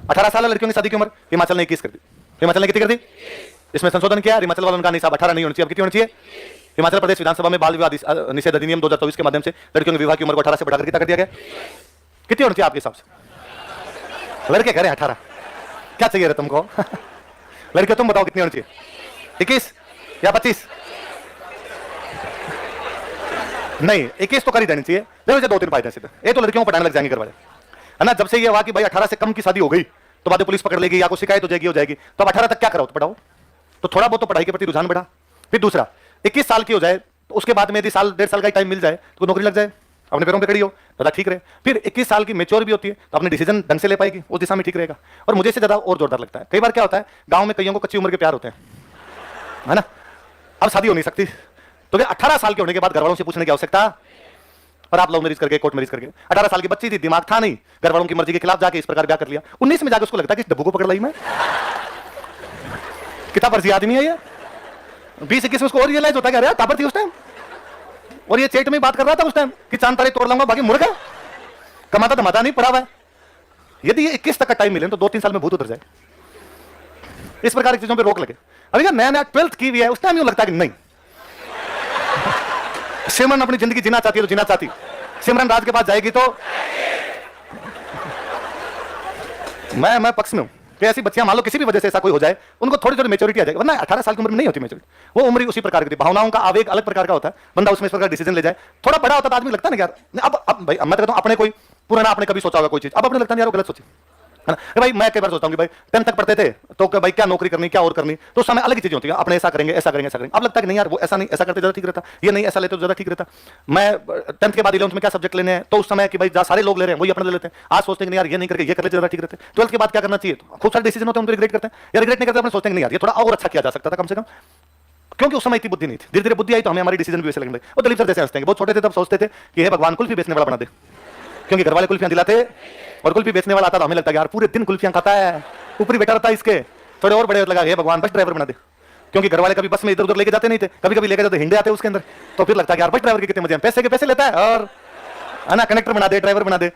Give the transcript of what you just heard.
18 साल है लड़कियों की शादी की उम्र, हिमाचल ने 21 कर दी। हिमाचल ने कितनी कर दी? इसमें संशोधन किया, हिमाचल वालों का निशाब 18 नहीं होनी चाहिए, अब कितनी होनी चाहिए? हिमाचल प्रदेश विधानसभा में बाल विवाह निषेध अधिनियम 2024 के माध्यम से लड़कियों के विवाह की उम्र को 18 से बढ़ाकर कितना कर दिया गया? कितनी होनी चाहिए आपके हिसाब से? लड़के कह रहे हैं 18, क्या चाहिए रे तुमको? लड़के तुम बताओ कितनी होनी चाहिए, 21 या 25? नहीं, 21 तो कर ही देनी चाहिए। देखो मुझे 2-3 फायदे सीधे, ये तो लड़कियों को पटाने लग जाएंगे घर वाले, है ना। जब से ये हुआ कि भाई 18 से कम की शादी हो गई तो बाद में पुलिस पकड़ लेगी या कोई शिकायत हो जाएगी। तो अब 18 तक क्या कराओ, तो पढ़ाओ, तो थोड़ा बहुत तो पढ़ाई के प्रति रुझान बढ़ा। फिर दूसरा, 21 साल की हो जाए तो उसके बाद में यदि साल 1.5 साल का टाइम मिल जाए तो नौकरी लग जाए, अपने पैरों पे खड़ी हो तो ठीक रहे। फिर 21 साल की मेच्योर भी होती है तो अपने डिसीजन ढंग से ले पाएगी, उस दिशा में ठीक रहेगा। और मुझे इससे ज्यादा और जोरदार लगता है, कई बार क्या होता है गांव में कईयों को कच्ची उम्र के प्यार होते हैं, है ना, अब शादी हो नहीं सकती, तो 18 साल के होने के बाद घर वालों से पूछने की आवश्यकता। और आप लव मैरिज करके, कोर्ट मैरिज करके, 18 साल की बच्ची थी, दिमाग था नहीं, घर वालों की मर्जी के खिलाफ जाके इस प्रकार ब्याह कर लिया। 19 में जाकर उसको लगता है कि डब्बू को पकड़ लाई मैं, कितना फर्जी आदमी है ये। 20-21 में उसको और रियलाइज होता है कि अरे टापर थी उस टाइम, और ये चेट में बात कर रहा था उस टाइम कि चांद तारे तोड़ लाऊंगा, बाकी मुर्गा कमाता धमाता नहीं पड़ा हुआ है। यदि ये 21 तक का टाइम मिले तो 2-3 साल में भूत उतर जाए, इस प्रकार की चीजों पे रोक लगे। अभी क्या नया 12th की भी है, उस टाइम यूं लगता है कि नहीं, सिमरन अपनी जिंदगी जीना चाहती है तो जीना चाहती, सिमरन राज के पास जाएगी तो मैं पक्ष में हूं कि ऐसी बच्चियां मान लो किसी भी वजह से ऐसा कोई हो जाए, उनको थोड़ी थोड़ी मेच्योरिटी आ जाएगी, वरना 18 साल की उम्र में नहीं होती मेच्योरिटी। वो उम्र ही उसी प्रकार की थी, भावनाओं का आवेग अलग प्रकार का होता है, बंदा उसमें इस प्रकार डिसीजन ले जाए। थोड़ा बड़ा होता तो आदमी लगता है ना यार, अब भाई मैं तो कहता हूं अपने कोई पुराना आपने कभी सोचा होगा कोई चीज, अब अपने लगता है यार वो गलत सोची, है ना। भाई मैं कई बार सोचता हूं कि भाई 10th तक पढ़ते थे तो भाई क्या नौकरी करनी, क्या और करनी, तो उस समय अलग चीजें होती है, अपने ऐसा करेंगे ऐसा करेंगे ऐसा करेंगे। अब लगता है कि नहीं यार वो ऐसा नहीं, ऐसा करते ज्यादा ठीक रहता, ये नहीं ऐसा लेते तो ज्यादा ठीक रहता। मैं 10th के बाद 11th में क्या सब्जेक्ट लेने हैं, तो उस समय कि भाई सारे लोग ले रहे हैं वही अपने ले लेते हैं। आज सोचते हैं कि यार ये नहीं करके ये कर लेते ज्यादा ठीक रहते। 12th के बाद क्या करना चाहिए, तो खूब सारे डिसीजन होते हैं, उनको रिग्रेट करते हैं, या रिग्रेट नहीं करते, अपने सोचते हैं नहीं यार ये थोड़ा और अच्छा किया जा सकता था कम से कम, क्योंकि उस समय इतनी बुद्धि नहीं थी। धीरे धीरे बुद्धि आई तो हमें हमारी डिसीजन भी वैसे लगने लगे। वो दलीप सर जैसे हंसते हैं, बहुत छोटे थे तब सोचते थे कि हे भगवान कुल्फी बेचने वाला बना दे, क्योंकि घर वाले कुल्फियां दिलाते और कुल्फी बेचने वाला आता तो हमें लगता है यार पूरे दिन कुल्फियां खाता है, ऊपरी बैठा रहता है इसके, थोड़े और बड़े लगा हे भगवान बस ड्राइवर बना दे, क्योंकि घर वाले कभी बस में इधर उधर लेके जाते नहीं थे, कभी कभी लेके जाते हिंडे आते उसके अंदर, तो फिर लगता है यार बस ड्राइवर के कितने मजे हैं, पैसे के पैसे लेता है और है ना, कनेक्टर बना दे, ड्राइवर बना दे।